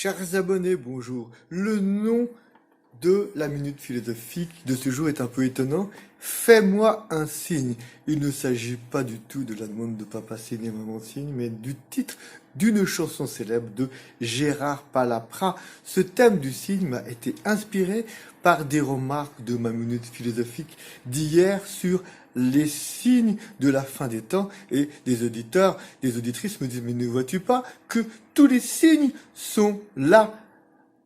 Chers abonnés, bonjour. Le nom de la minute philosophique de ce jour est un peu étonnant. Fais-moi un signe. Il ne s'agit pas du tout de la demande de papa signe et maman signe, mais du titre d'une chanson célèbre de Gérard Palaprat. Ce thème du signe m'a été inspiré par des remarques de ma minute philosophique d'hier sur les signes de la fin des temps, et des auditeurs, des auditrices me disent « Mais ne vois-tu pas que tous les signes sont là ?»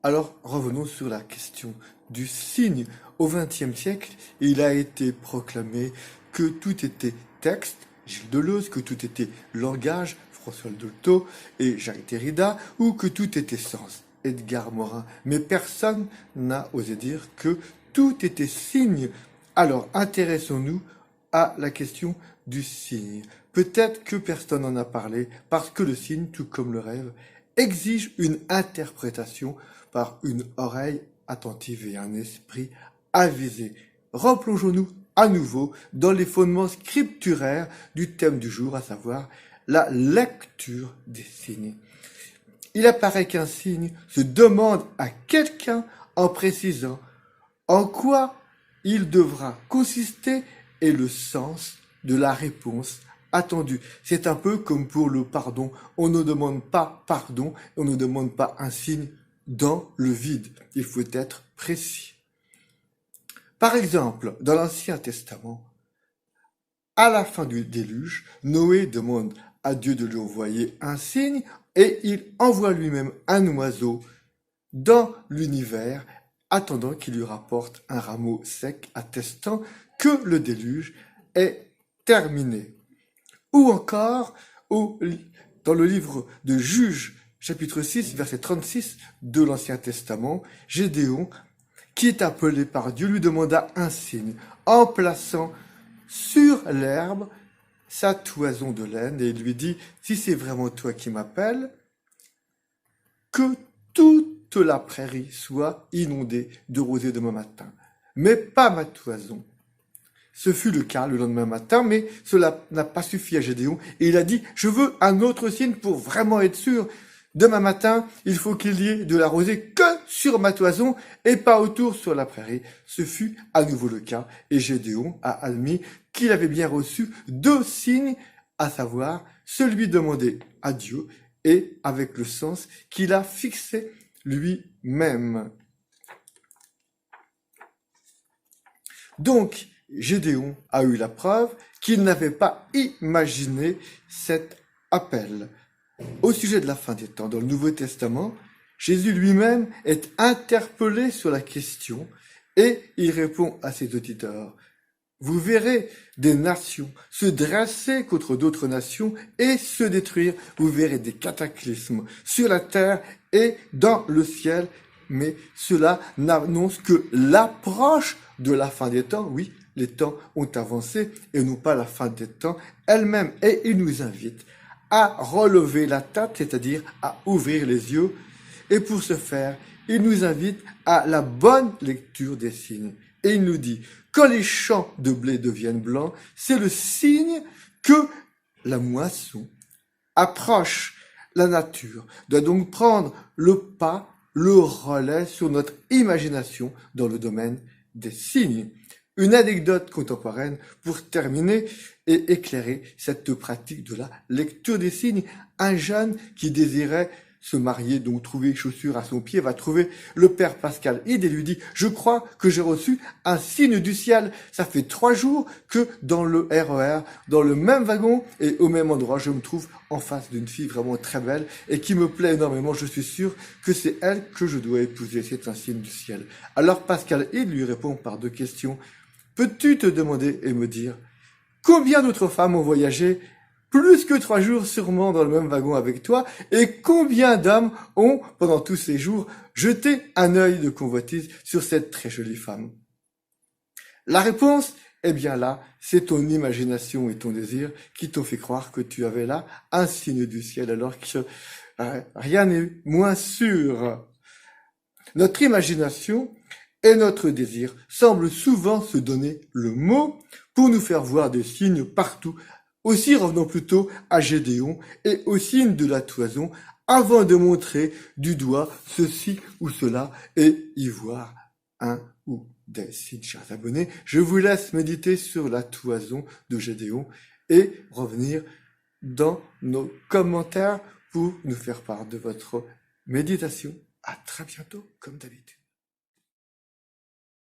Alors revenons sur la question du signe. Au XXe siècle, il a été proclamé que tout était texte, Gilles Deleuze, que tout était langage, François Dolto et Jacques Derrida, ou que tout était sens, Edgar Morin. Mais personne n'a osé dire que tout était signe. Alors intéressons-nous à la question du signe. Peut-être que personne n'en a parlé parce que le signe, tout comme le rêve, exige une interprétation par une oreille attentive et un esprit avisé. Replongeons-nous à nouveau dans les fondements scripturaires du thème du jour, à savoir la lecture des signes. Il apparaît qu'un signe se demande à quelqu'un en précisant en quoi il devra consister et le sens de la réponse attendue. C'est un peu comme pour le pardon. On ne demande pas pardon, on ne demande pas un signe dans le vide. Il faut être précis. Par exemple, dans l'Ancien Testament, à la fin du déluge, Noé demande à Dieu de lui envoyer un signe et il envoie lui-même un oiseau dans l'univers, attendant qu'il lui rapporte un rameau sec attestant que le déluge est terminé. Ou encore, dans le livre de Juges, chapitre 6, verset 36 de l'Ancien Testament, Gédéon, qui est appelé par Dieu, lui demanda un signe en plaçant sur l'herbe sa toison de laine et il lui dit « Si c'est vraiment toi qui m'appelles, que toute la prairie soit inondée de rosée demain matin, mais pas ma toison. » Ce fut le cas le lendemain matin, mais cela n'a pas suffi à Gédéon. Et il a dit, je veux un autre signe pour vraiment être sûr. Demain matin, il faut qu'il y ait de la rosée que sur ma toison et pas autour sur la prairie. Ce fut à nouveau le cas. Et Gédéon a admis qu'il avait bien reçu deux signes, à savoir celui demandé à Dieu et avec le sens qu'il a fixé lui-même. Donc, Gédéon a eu la preuve qu'il n'avait pas imaginé cet appel. Au sujet de la fin des temps, dans le Nouveau Testament, Jésus lui-même est interpellé sur la question et il répond à ses auditeurs. Vous verrez des nations se dresser contre d'autres nations et se détruire. Vous verrez des cataclysmes sur la terre et dans le ciel. Mais cela n'annonce que l'approche de la fin des temps. Oui, les temps ont avancé et non pas la fin des temps elle-même. Et il nous invite à relever la tête, c'est-à-dire à ouvrir les yeux. Et pour ce faire, il nous invite à la bonne lecture des signes. Et il nous dit, quand les champs de blé deviennent blancs, c'est le signe que la moisson approche. La nature doit donc prendre le pas, le relais sur notre imagination dans le domaine des signes. Une anecdote contemporaine pour terminer et éclairer cette pratique de la lecture des signes. Un jeune qui désirait se marier, donc trouver chaussures à son pied, va trouver le père Pascal Hide et lui dit « Je crois que j'ai reçu un signe du ciel. Ça fait 3 jours que dans le RER, dans le même wagon et au même endroit, je me trouve en face d'une fille vraiment très belle et qui me plaît énormément. Je suis sûr que c'est elle que je dois épouser. C'est un signe du ciel. » Alors Pascal Hide lui répond par 2 questions. « Peux-tu te demander et me dire combien d'autres femmes ont voyagé plus que 3 jours sûrement dans le même wagon avec toi, et combien d'hommes ont, pendant tous ces jours, jeté un œil de convoitise sur cette très jolie femme? » La réponse, eh bien là, c'est ton imagination et ton désir qui t'ont fait croire que tu avais là un signe du ciel, alors que rien n'est moins sûr. Notre imagination et notre désir semblent souvent se donner le mot pour nous faire voir des signes partout. Aussi revenons plutôt à Gédéon et au signe de la toison avant de montrer du doigt ceci ou cela et y voir un ou des signes. Chers abonnés, je vous laisse méditer sur la toison de Gédéon et revenir dans nos commentaires pour nous faire part de votre méditation. À très bientôt, comme d'habitude.